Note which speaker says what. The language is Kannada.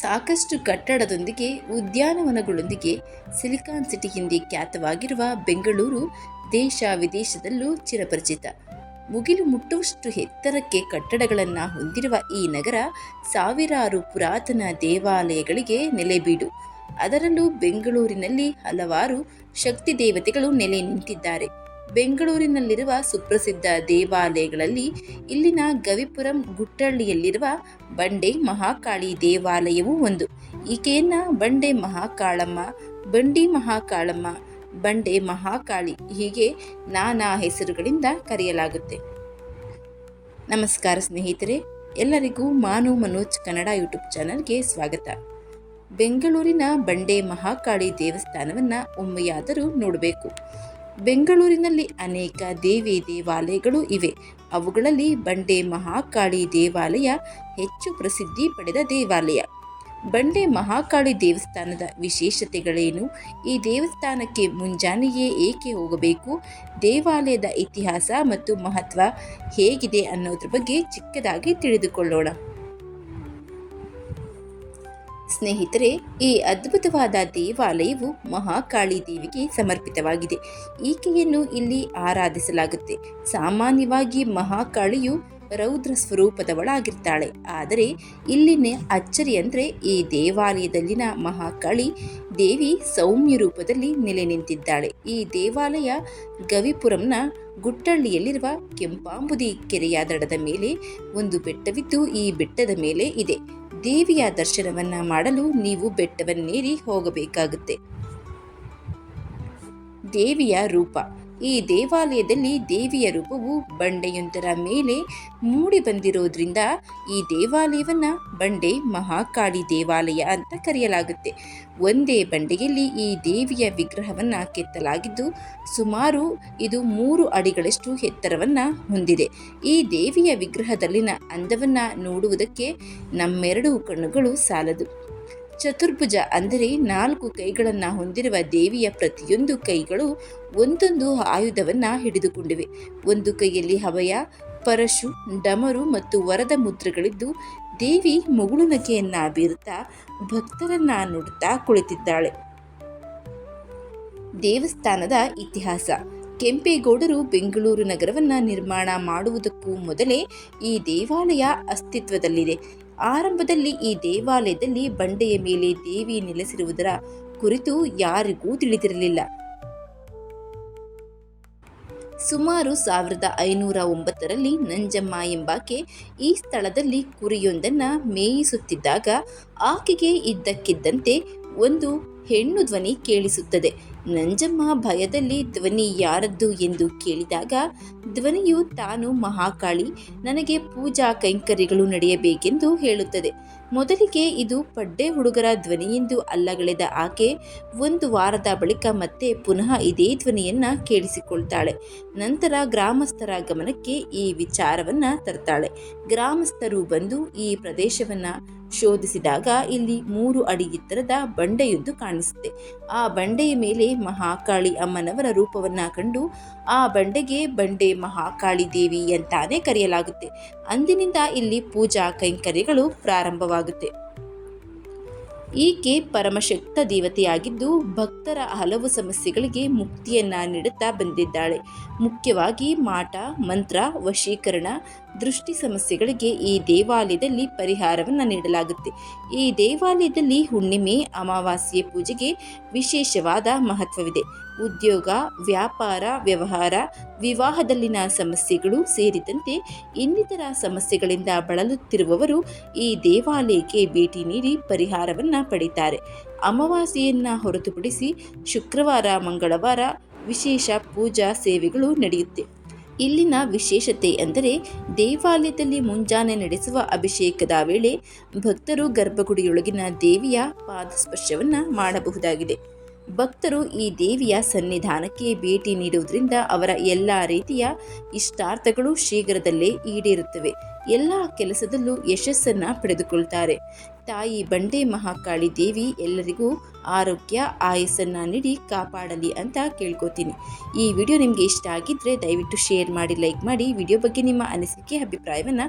Speaker 1: ಸಾಕಷ್ಟು ಕಟ್ಟಡದೊಂದಿಗೆ ಉದ್ಯಾನವನಗಳೊಂದಿಗೆ ಸಿಲಿಕಾನ್ ಸಿಟಿ ಎಂದೇ ಖ್ಯಾತವಾಗಿರುವ ಬೆಂಗಳೂರು ದೇಶ ವಿದೇಶದಲ್ಲೂ ಚಿರಪರಿಚಿತ. ಮುಗಿಲು ಮುಟ್ಟುವಷ್ಟು ಎತ್ತರಕ್ಕೆ ಕಟ್ಟಡಗಳನ್ನು ಹೊಂದಿರುವ ಈ ನಗರ ಸಾವಿರಾರು ಪುರಾತನ ದೇವಾಲಯಗಳಿಗೆ ನೆಲೆಬೀಡು. ಅದರಲ್ಲೂ ಬೆಂಗಳೂರಿನಲ್ಲಿ ಹಲವಾರು ಶಕ್ತಿ ದೇವತೆಗಳು ನೆಲೆ ನಿಂತಿದ್ದಾರೆ. ಬೆಂಗಳೂರಿನಲ್ಲಿರುವ ಸುಪ್ರಸಿದ್ಧ ದೇವಾಲಯಗಳಲ್ಲಿ ಇಲ್ಲಿನ ಗವಿಪುರಂ ಗುಟ್ಟಳ್ಳಿಯಲ್ಲಿರುವ ಬಂಡೆ ಮಹಾಕಾಳಿ ದೇವಾಲಯವೂ ಒಂದು. ಈಕೆಯನ್ನ ಬಂಡೆ ಮಹಾಕಾಳಮ್ಮ, ಬಂಡಿ ಮಹಾಕಾಳಮ್ಮ, ಬಂಡೆ ಮಹಾಕಾಳಿ ಹೀಗೆ ನಾನಾ ಹೆಸರುಗಳಿಂದ ಕರೆಯಲಾಗುತ್ತೆ. ನಮಸ್ಕಾರ ಸ್ನೇಹಿತರೆ, ಎಲ್ಲರಿಗೂ ಮಾನು ಮನೋಜ್ ಕನ್ನಡ ಯೂಟ್ಯೂಬ್ ಚಾನಲ್ಗೆ ಸ್ವಾಗತ. ಬೆಂಗಳೂರಿನ ಬಂಡೆ ಮಹಾಕಾಳಿ ದೇವಸ್ಥಾನವನ್ನು ಒಮ್ಮೆಯಾದರೂ ನೋಡಬೇಕು. ಬೆಂಗಳೂರಿನಲ್ಲಿ ಅನೇಕ ದೇವಾಲಯಗಳು ಇವೆ. ಅವುಗಳಲ್ಲಿ ಬಂಡೆ ಮಹಾಕಾಳಿ ದೇವಾಲಯ ಹೆಚ್ಚು ಪ್ರಸಿದ್ಧಿ ಪಡೆದ ದೇವಾಲಯ. ಬಂಡೆ ಮಹಾಕಾಳಿ ದೇವಸ್ಥಾನದ ವಿಶೇಷತೆಗಳೇನು? ಈ ದೇವಸ್ಥಾನಕ್ಕೆ ಮುಂಜಾನೆಯೇ ಏಕೆ ಹೋಗಬೇಕು? ದೇವಾಲಯದ ಇತಿಹಾಸ ಮತ್ತು ಮಹತ್ವ ಹೇಗಿದೆ ಅನ್ನೋದ್ರ ಬಗ್ಗೆ ಚಿಕ್ಕದಾಗಿ ತಿಳಿದುಕೊಳ್ಳೋಣ. ಸ್ನೇಹಿತರೆ, ಈ ಅದ್ಭುತವಾದ ದೇವಾಲಯವು ಮಹಾಕಾಳಿ ದೇವಿಗೆ ಸಮರ್ಪಿತವಾಗಿದೆ. ಈಕೆಯನ್ನು ಇಲ್ಲಿ ಆರಾಧಿಸಲಾಗುತ್ತೆ. ಸಾಮಾನ್ಯವಾಗಿ ಮಹಾಕಾಳಿಯು ರೌದ್ರ ಸ್ವರೂಪದವಳಾಗಿರ್ತಾಳೆ. ಆದರೆ ಇಲ್ಲಿನ ಅಚ್ಚರಿ ಅಂದರೆ ಈ ದೇವಾಲಯದಲ್ಲಿನ ಮಹಾಕಾಳಿ ದೇವಿ ಸೌಮ್ಯ ರೂಪದಲ್ಲಿ ನೆಲೆ ನಿಂತಿದ್ದಾಳೆ. ಈ ದೇವಾಲಯ ಗವಿಪುರಂನ ಗುಟ್ಟಳ್ಳಿಯಲ್ಲಿರುವ ಕೆಂಪಾಂಬುದಿ ಕೆರೆಯ ದಡದ ಮೇಲೆ ಒಂದು ಬೆಟ್ಟವಿದ್ದು ಈ ಬೆಟ್ಟದ ಮೇಲೆ ಇದೆ. ದೇವಿಯ ದರ್ಶನವನ್ನ ಮಾಡಲು ನೀವು ಬೆಟ್ಟವನ್ನೇರಿ ಹೋಗಬೇಕಾಗುತ್ತೆ. ದೇವಿಯ ರೂಪ. ಈ ದೇವಾಲಯದಲ್ಲಿ ದೇವಿಯ ರೂಪವು ಬಂಡೆಯೊಂದರ ಮೇಲೆ ಮೂಡಿ ಬಂದಿರೋದ್ರಿಂದ ಈ ದೇವಾಲಯವನ್ನ ಬಂಡೆ ಮಹಾಕಾಳಿ ದೇವಾಲಯ ಅಂತ ಕರೆಯಲಾಗುತ್ತೆ. ಒಂದೇ ಬಂಡೆಯಲ್ಲಿ ಈ ದೇವಿಯ ವಿಗ್ರಹವನ್ನ ಕೆತ್ತಲಾಗಿದ್ದು ಸುಮಾರು ಇದು 3 ಅಡಿಗಳಷ್ಟು ಎತ್ತರವನ್ನ ಹೊಂದಿದೆ. ಈ ದೇವಿಯ ವಿಗ್ರಹದಲ್ಲಿನ ಅಂದವನ್ನ ನೋಡುವುದಕ್ಕೆ ನಮ್ಮೆರಡು ಕಣ್ಣುಗಳು ಸಾಲದು. ಚತುರ್ಭುಜ ಅಂದರೆ 4 ಕೈಗಳನ್ನು ಹೊಂದಿರುವ ದೇವಿಯ ಪ್ರತಿಯೊಂದು ಕೈಗಳು ಒಂದೊಂದು ಆಯುಧವನ್ನು ಹಿಡಿದುಕೊಂಡಿವೆ. ಒಂದು ಕೈಯಲ್ಲಿ ಅಭಯ, ಪರಶು, ಡಮರು ಮತ್ತು ವರದ ಮುದ್ರೆಗಳಿದ್ದು ದೇವಿ ಮುಗುಳುನಗೆಯನ್ನ ಬೀರುತ್ತಾ ಭಕ್ತರನ್ನ ನೋಡುತ್ತಾ ಕುಳಿತಿದ್ದಾಳೆ. ದೇವಸ್ಥಾನದ ಇತಿಹಾಸ. ಕೆಂಪೇಗೌಡರು ಬೆಂಗಳೂರು ನಗರವನ್ನು ನಿರ್ಮಾಣ ಮಾಡುವುದಕ್ಕೂ ಮೊದಲೇ ಈ ದೇವಾಲಯ ಅಸ್ತಿತ್ವದಲ್ಲಿದೆ. ಆರಂಭದಲ್ಲಿ ಈ ದೇವಾಲಯದಲ್ಲಿ ಬಂಡೆಯ ಮೇಲೆ ದೇವಿ ನೆಲೆಸಿರುವುದರ ಕುರಿತು ಯಾರಿಗೂ ತಿಳಿದಿರಲಿಲ್ಲ. ಸುಮಾರು 1509ರಲ್ಲಿ ನಂಜಮ್ಮ ಎಂಬಾಕೆ ಈ ಸ್ಥಳದಲ್ಲಿ ಕುರಿಯೊಂದನ್ನು ಮೇಯಿಸುತ್ತಿದ್ದಾಗ ಆಕೆಗೆ ಇದ್ದಕ್ಕಿದ್ದಂತೆ ಒಂದು ಹೆಣ್ಣು ಧ್ವನಿ ಕೇಳಿಸುತ್ತದೆ. ನಂಜಮ್ಮ ಭಯದಲ್ಲಿ ಧ್ವನಿ ಯಾರದ್ದು ಎಂದು ಕೇಳಿದಾಗ ಧ್ವನಿಯು ತಾನು ಮಹಾಕಾಳಿ, ನನಗೆ ಪೂಜಾ ಕೈಂಕರ್ಯಗಳು ನಡೆಯಬೇಕೆಂದು ಹೇಳುತ್ತದೆ. ಮೊದಲಿಗೆ ಇದು ಪಡ್ಡೆ ಹುಡುಗರ ಧ್ವನಿಯೆಂದು ಅಲ್ಲಗಳೆದ ಆಕೆ 1 ವಾರದ ಬಳಿಕ ಮತ್ತೆ ಪುನಃ ಇದೇ ಧ್ವನಿಯನ್ನ ಕೇಳಿಸಿಕೊಳ್ತಾಳೆ. ನಂತರ ಗ್ರಾಮಸ್ಥರ ಗಮನಕ್ಕೆ ಈ ವಿಚಾರವನ್ನ ತರ್ತಾಳೆ. ಗ್ರಾಮಸ್ಥರು ಬಂದು ಈ ಪ್ರದೇಶವನ್ನ ಶೋಧಿಸಿದಾಗ ಇಲ್ಲಿ 3 ಅಡಿ ಎತ್ತರದ ಬಂಡೆಯೊಂದು ಕಾಣಿಸುತ್ತೆ. ಆ ಬಂಡೆಯ ಮೇಲೆ ಮಹಾಕಾಳಿ ಅಮ್ಮನವರ ರೂಪವನ್ನ ಕಂಡು ಆ ಬಂಡೆಗೆ ಬಂಡೆ ಮಹಾಕಾಳಿ ದೇವಿ ಅಂತಾನೆ ಕರೆಯಲಾಗುತ್ತೆ. ಅಂದಿನಿಂದ ಇಲ್ಲಿ ಪೂಜಾ ಕೈಂಕರ್ಯಗಳು ಪ್ರಾರಂಭವಾಗುತ್ತೆ. ಈಕೆ ಪರಮಶಕ್ತ ದೇವತೆಯಾಗಿದ್ದು ಭಕ್ತರ ಹಲವು ಸಮಸ್ಯೆಗಳಿಗೆ ಮುಕ್ತಿಯನ್ನ ನೀಡುತ್ತಾ ಬಂದಿದ್ದಾಳೆ. ಮುಖ್ಯವಾಗಿ ಮಾಟ, ಮಂತ್ರ, ವಶೀಕರಣ, ದೃಷ್ಟಿ ಸಮಸ್ಯೆಗಳಿಗೆ ಈ ದೇವಾಲಯದಲ್ಲಿ ಪರಿಹಾರವನ್ನು ನೀಡಲಾಗುತ್ತೆ. ಈ ದೇವಾಲಯದಲ್ಲಿ ಹುಣ್ಣಿಮೆ, ಅಮಾವಾಸ್ಯೆ ಪೂಜೆಗೆ ವಿಶೇಷವಾದ ಮಹತ್ವವಿದೆ. ಉದ್ಯೋಗ, ವ್ಯಾಪಾರ, ವ್ಯವಹಾರ, ವಿವಾಹದಲ್ಲಿನ ಸಮಸ್ಯೆಗಳು ಸೇರಿದಂತೆ ಇನ್ನಿತರ ಸಮಸ್ಯೆಗಳಿಂದ ಬಳಲುತ್ತಿರುವವರು ಈ ದೇವಾಲಯಕ್ಕೆ ಭೇಟಿ ನೀಡಿ ಪರಿಹಾರವನ್ನು ಪಡೀತಾರೆ. ಅಮಾವಾಸ್ಯೆಯನ್ನು ಹೊರತುಪಡಿಸಿ ಶುಕ್ರವಾರ, ಮಂಗಳವಾರ ವಿಶೇಷ ಪೂಜಾ ಸೇವೆಗಳು ನಡೆಯುತ್ತೆ. ಇಲ್ಲಿನ ವಿಶೇಷತೆ ಅಂದರೆ ದೇವಾಲಯದಲ್ಲಿ ಮುಂಜಾನೆ ನಡೆಸುವ ಅಭಿಷೇಕದ ವೇಳೆ ಭಕ್ತರು ಗರ್ಭಗುಡಿಯೊಳಗಿನ ದೇವಿಯ ಪಾದಸ್ಪರ್ಶವನ್ನು ಮಾಡಬಹುದಾಗಿದೆ. ಭಕ್ತರು ಈ ದೇವಿಯ ಸನ್ನಿಧಾನಕ್ಕೆ ಭೇಟಿ ನೀಡುವುದರಿಂದ ಅವರ ಎಲ್ಲ ರೀತಿಯ ಇಷ್ಟಾರ್ಥಗಳು ಶೀಘ್ರದಲ್ಲೇ ಈಡೇರುತ್ತವೆ. ಎಲ್ಲ ಕೆಲಸದಲ್ಲೂ ಯಶಸ್ಸನ್ನು ಪಡೆದುಕೊಳ್ತಾರೆ. ತಾಯಿ ಬಂಡೆ ಮಹಾಕಾಳಿ ದೇವಿ ಎಲ್ಲರಿಗೂ ಆರೋಗ್ಯ, ಆಯಸ್ಸನ್ನು ನೀಡಿ ಕಾಪಾಡಲಿ ಅಂತ ಕೇಳ್ಕೊತೀನಿ. ಈ ವಿಡಿಯೋ ನಿಮಗೆ ಇಷ್ಟ ಆಗಿದ್ದರೆ ದಯವಿಟ್ಟು ಶೇರ್ ಮಾಡಿ, ಲೈಕ್ ಮಾಡಿ. ವಿಡಿಯೋ ಬಗ್ಗೆ ನಿಮ್ಮ ಅನಿಸಿಕೆ, ಅಭಿಪ್ರಾಯವನ್ನು